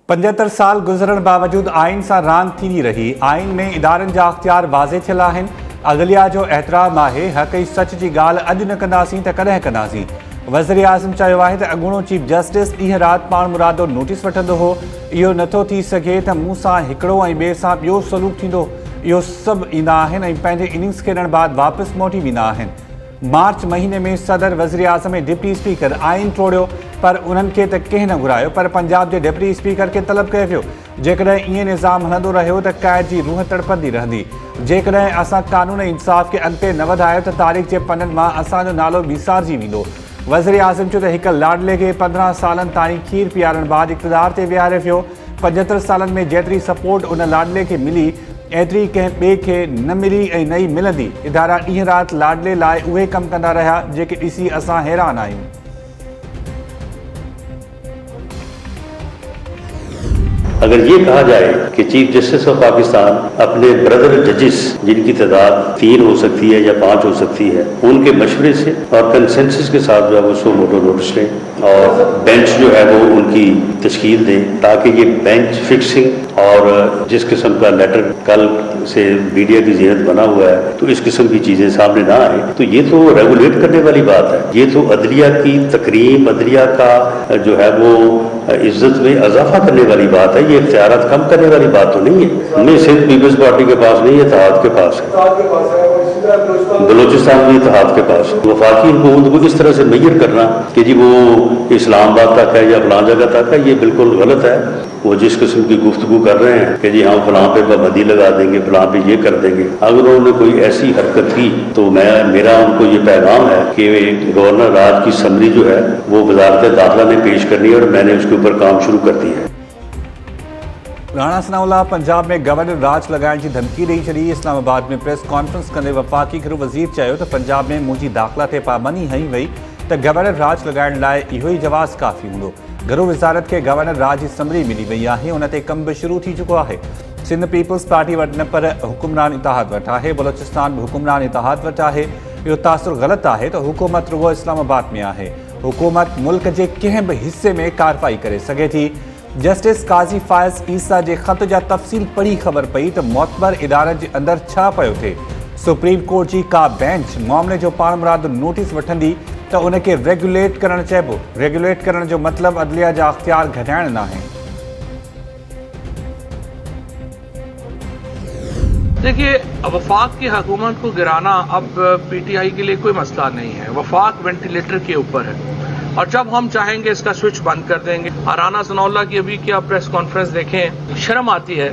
75 साल गुज़रण बावजूद आइन सां रांदि थींदी रही। आइन में इदारनि जा अख़्तियार वाज़े थियल आहिनि। अदलिया जो एहतराम आहे। हक़ ऐं सच जी ॻाल्हि अॼु न कंदासीं त कॾहिं कंदासीं। वज़ीर आज़म चयो आहे त अॻूणो चीफ जस्टिस ॾींहुं राति पाण मुरादो नोटिस वठंदो हो। इहो नथो थी सघे त मूं सां हिकिड़ो ऐं ॿिए सां ॿियो सलूक थींदो। इहो सभु ईंदा आहिनि ऐं पंहिंजे इनिंग्स खेॾण बाद वापसि मोटी वेंदा आहिनि। मार्च महीने में सदर वज़ीर आज़म ऐं डिप्टी स्पीकर आइन तोड़ियो, पर उन्हनि खे त कंहिं न घुरायो, पर पंजाब जे डिप्टी स्पीकर खे तलब कयो वियो। जेकॾहिं ईअं निज़ाम हलंदो रहियो त क़ैद जी रूह तड़पंदी रहंदी। जेकॾहिं असां कानून ऐं इंसाफ़ खे अॻिते न वधायो त तारीख़ जे पननि मां असांजो नालो विसारजी वेंदो। वज़ीर आज़म चयो त हिकु लाडले खे 15 सालनि ताईं खीर पीआरण बाद इक़्तिदार ते विहारे वियो। 75 सालनि में जेतिरी सपोर्ट उन लाडले खे मिली एतिरी कंहिं ॿिए खे न मिली ऐं न ई मिलंदी। इदारा ॾींहुं राति लाडले लाइ उहे कमु कंदा रहिया जेके ॾिसी असां हैरान आहियूं। अगर ये कहा जाए कि चीफ जस्टिस ऑफ पाकिस्तान अपने ब्रदर जजेस, जिनकी तादाद 3 हो सकती है या 5 हो सकती है, उनके मशवरे से और कंसेंसस के साथ जो है वो सो मोटो नोटिस लें और बेंच जो है वो उनकी तश्कील दें, ताकि ये बेंच फिक्सिंग और जिस किस्म का लेटर कल से मीडिया की ज़हन बना हुआ है, तो इस किस्म की चीज़ें सामने ना आए, तो ये तो रेगुलेट करने वाली बात है। ये तो अदलिया की तकरीम, अदलिया का जो है वो इज्जत में इजाफा करने वाली बात है। ये इख्तियारात कम करने वाली बात तो नहीं है। नहीं, सिर्फ पीपल्स पार्टी के पास नहीं है, इत्तेहाद के पास है, बलोचिस्तान भी इत्तेहाद के पास है। वफाकी हुकूमत को इस तरह से मैयर करना कि जी वो इस्लामाबाद तक है या फलां जगह तक है, ये बिल्कुल गलत है। वो जिस किस्म की गुफ्तगू कर रहे हैं कि जी हम फलां पे पाबंदी लगा देंगे, फलां पे ये कर देंगे, अगर उन्होंने कोई ऐसी हरकत की तो मेरा उनको ये पैगाम है कि गवर्नर राज की समरी जो है वो वजारत दाखिला ने पेश करनी है और मैंने उसके ऊपर काम शुरू कर दिया है। राणा सनाउल्लाह पंजाब में गवर्नर राज लगाइण जी धमकी ॾेई छॾी। इस्लामाबाद में प्रेस कॉन्फ्रेंस कंदे वफ़ाक़ी गृह वज़ीर चयो त पंजाब में मुंहिंजी दाख़िला ते पाबंदी हई वई त गवर्नर राज लगाइण लाइ इहो ई जवाज़ काफ़ी हूंदो। गृह वज़ारत खे गवर्नर राज जी समरी मिली वई आहे, उन ते कमु बि शुरू थी चुको आहे। सिंध पीपल्स पार्टी वटि न पर हुकुमरान इत्तेहाद वटि आहे, बलोचिस्तान बि हुकुमरान इत्तेहाद वटि आहे। इहो तासुर ग़लति आहे त हुकूमत रुगो इस्लामाबाद में आहे। हुकूमत मुल्क जे कंहिं बि हिसे में कार्रवाई करे सघे थी। जस्टिस काज़ी फ़ाइज़ ईसा जे ख़त जा तफ़सील पढ़ी ख़बर पई त मोतबर इदारनि जे अंदरि छा पियो थिए। सुप्रीम कोर्ट जी का बेंच मामले जो पाण मुरादो नोटिस वठंदी त उनखे रेगुलेट करणु चइबो। रेगुलेट करण जो मतिलबु अदलिया जा अख़्तियार घटाइण न आहे। देखिए, वफाक की हुकूमत को गिराना अब पीटीआई के लिए कोई मसला नहीं है। वफाक वेंटिलेटर के ऊपर है और जब हम चाहेंगे इसका स्विच बंद कर देंगे। राणा सनाउल्लाह की अभी क्या प्रेस कॉन्फ्रेंस देखें, शर्म आती है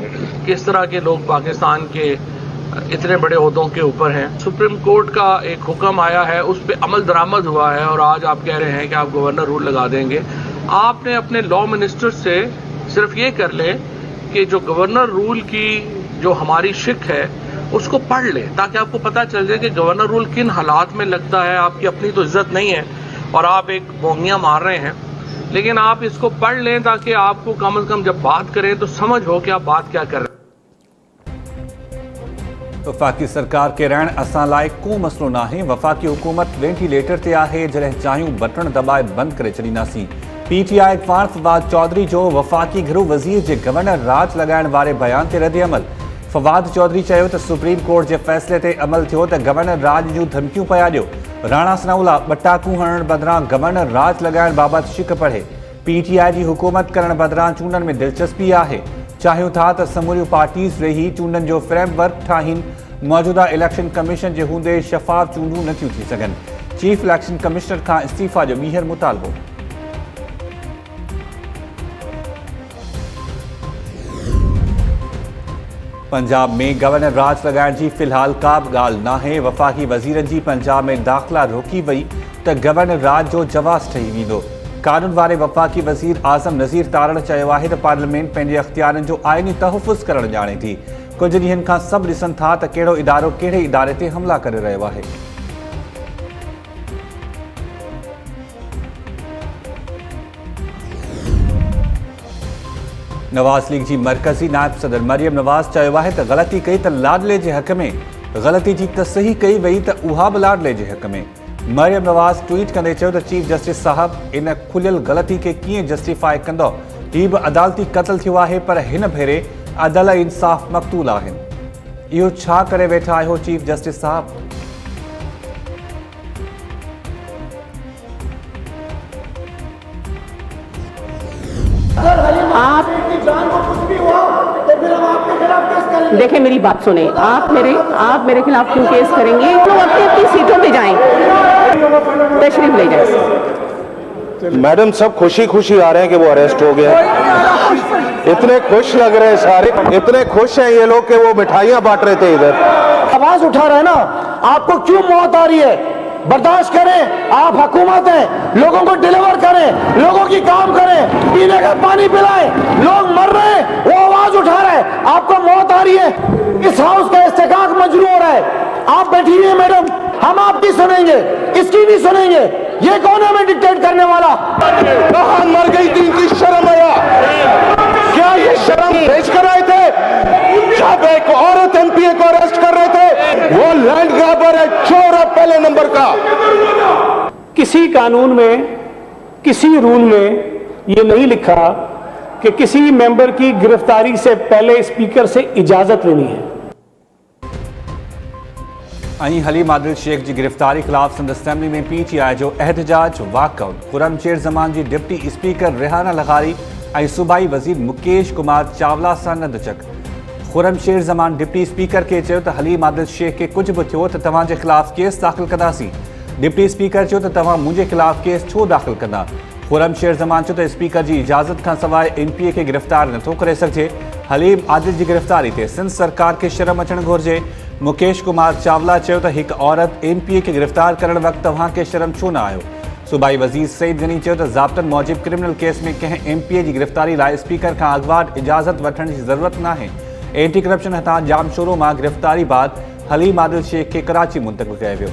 कि इस तरह के लोग पाकिस्तान के इतने बड़े ओहदों के ऊपर हैं। सुप्रीम कोर्ट का एक हुक्म आया है, उस पर अमल दरामद हुआ है और आज आप कह रहे हैं कि आप गवर्नर रूल लगा देंगे। आपने अपने लॉ मिनिस्टर से सिर्फ ये कर ले कि जो गवर्नर रूल की जो हमारी शिक है उसको पढ़ ले, ताकि आपको पता चल जाए कि गवर्नर रूल किन हालात में लगता है। आपकी अपनी तो इज्जत नहीं है और आप एक बोंगियां मार रहे हैं, लेकिन आप इसको पढ़ लें ताकि आपको कम से कम जब बात करें तो समझ हो कि आप बात क्या कर रहे हैं। वफ़ाक़ी सरकार के रहण असां लाइ को मसलो न आहे। वफ़ाक़ी हुकूमत वेंटिलेटर ते आहे, जॾहिं चाहियूं बटण दबाए बंदि करे छॾींदासीं। पीटीआई अख़बार फवाद चौधरी जो वफ़ाक़ी गृह वज़ीर जे गवर्नर राज लगाइण वारे बयान ते रद्द अमल। फवाद चौधरी चयो त सुप्रीम कोर्ट जे फ़ैसिले ते अमल थियो त गवर्नर राज जूं धमकियूं पिया ॾियो। राणा सनाउल्लाह ॿटाकू हणण बदिरां गवर्नर राज लगाइण बाबति शिक पढ़े। पीटीआई जी हुकूमत करण बदिरां चूंडनि में दिलचस्पी आहे। चाहियूं था त समूरियूं पार्टीज़ वेही चूंडनि जो फ्रेमवर्क ठाहीनि। मौजूदा इलेक्शन कमीशन जे हूंदे शफ़ाफ़ चूंडूं नथियूं थी सघनि। चीफ इलेक्शन कमिश्नर खां इस्तीफ़ा जो ॿीहर मुतालबो। पंजाब में गवर्नर राज लगाइण जी फ़िलहाल का बि ॻाल्हि नाहे। वफ़ाक़ी वज़ीरनि जी पंजाब में दाख़िला रोकी वई त गवर्नर राज जो जवाज़ ठही वेंदो। कानून वारे वफ़ाक़ी वज़ीर आज़म नज़ीर तारड़ चयो आहे त पार्लियामेंट पंहिंजे अख़्तियारनि जो आइनी तहफ़ुज़ करणु ॼाणे थी। कुझु ॾींहनि खां सभु ॾिसनि था त कहिड़ो इदारो कहिड़े इदारे ते हमला करे रहियो आहे। नवाज़ लीग जी मरकज़ी नायब सदर मरियम नवाज़ चयो आहे त ग़लती कई त लाडले जे हक़ में, ग़लती जी तसही कई वई त उहा बि लाडले जे हक़ में। मरियम नवाज़ ट्वीट कंदे चयो त चीफ जस्टिस साहब इन खुलियल ग़लती खे कीअं जस्टिफाई कंदो ही बि अदालती क़त्ल थियो आहे पर हिन भेरे अदल इंसाफ़ मक़तूल आहिनि। इहो छा करे वेठा आहियो चीफ जस्टिस साहब? आप देखें, मेरी बात सुने। आप मेरे खिलाफ क्यों केस करेंगे? लोग अपनी अपनी सीटों पे जाएं, तशरीफ ले जाए। मैडम सब खुशी खुशी आ रहे हैं कि वो अरेस्ट हो गया। इतने खुश लग रहे हैं सारे, इतने खुश हैं ये लोग कि वो मिठाइयां बांट रहे थे इधर। आवाज उठा रहे हैं ना, आपको क्यों मौत आ रही है? बर्दाश्त करें, आप हुकूमत हैं, लोगों को डिलीवर करें, लोगों की काम करें, पीने का पानी पिलाएं। लोग मर रहे हैं, वो आवाज उठा रहे हैं, आपको मौत आ रही है। इस हाउस का इस्तेकाक मजरू हो रहा है। आप बैठी हुई हैं मैडम, हम आपकी सुनेंगे, इसकी भी सुनेंगे। ये कौन है हमें डिक्टेट करने वाला? कहां मर गई थी इनकी शर्म आया? क्या ये शर्म पेश कर रहे थे जब एक औरत एमपीए को अरेस्ट कर रहे थे? वो लैंड ग्रैबर है, चोर है पहले नंबर का। किसी कानून में, किसी रूल में ये नहीं लिखा कि किसी मेंबर की गिरफ्तारी से पहले स्पीकर से इजाजत लेनी है। हलीम आदिल शेख की गिरफ्तारी खिलाफ सिंध असेंबली में पीटीआई जो एहतजाज वॉकआउट। खुर्रमशेर ज़मान की डिप्टी स्पीकर रेहाना लग़ारी और सूबाई वज़ीर मुकेश कुमार चावला सां नदचक। खुर्रमशेर ज़मान डिप्टी स्पीकर के चयो त हलीम आदिल शेख के कुछ भी थियो त तव्हांजे खिलाफ केस दाख़िल कंदासीं। डिप्टी स्पीकर चयो त तव्हां मुंहिंजे खिलाफ केस छो दाख़िल कंदा? खुर्रमशेर ज़मान चयो त स्पीकर की इजाज़त खां सवाइ एनपीए के गिरफ़्तार नथो करे सघिजे। हलीम आदिल की गिरफ़्तारी ते सिंध सरकार के शर्म अचणु घुरिजे। मुकेश कुमार चावला चयो त हिकु औरत एमपीए के गिरफ़्तार करण वक़्तु तव्हांखे शर्म छो न आयो? सूबाई वज़ीर सईद गनी चयो त ज़ाब्तनि मूजिब क्रिमिनल केस में कंहिं एमपीए की गिरफ़्तारी लाइ स्पीकर खां अॻुवाट इजाज़त वठण जी ज़रूरत नाहे। एंटी करप्शन हथां जाम शोरूम मां गिरफ़्तारी बाद हलीम आदिल शेख के कराची मुंतक़िल कयो वियो।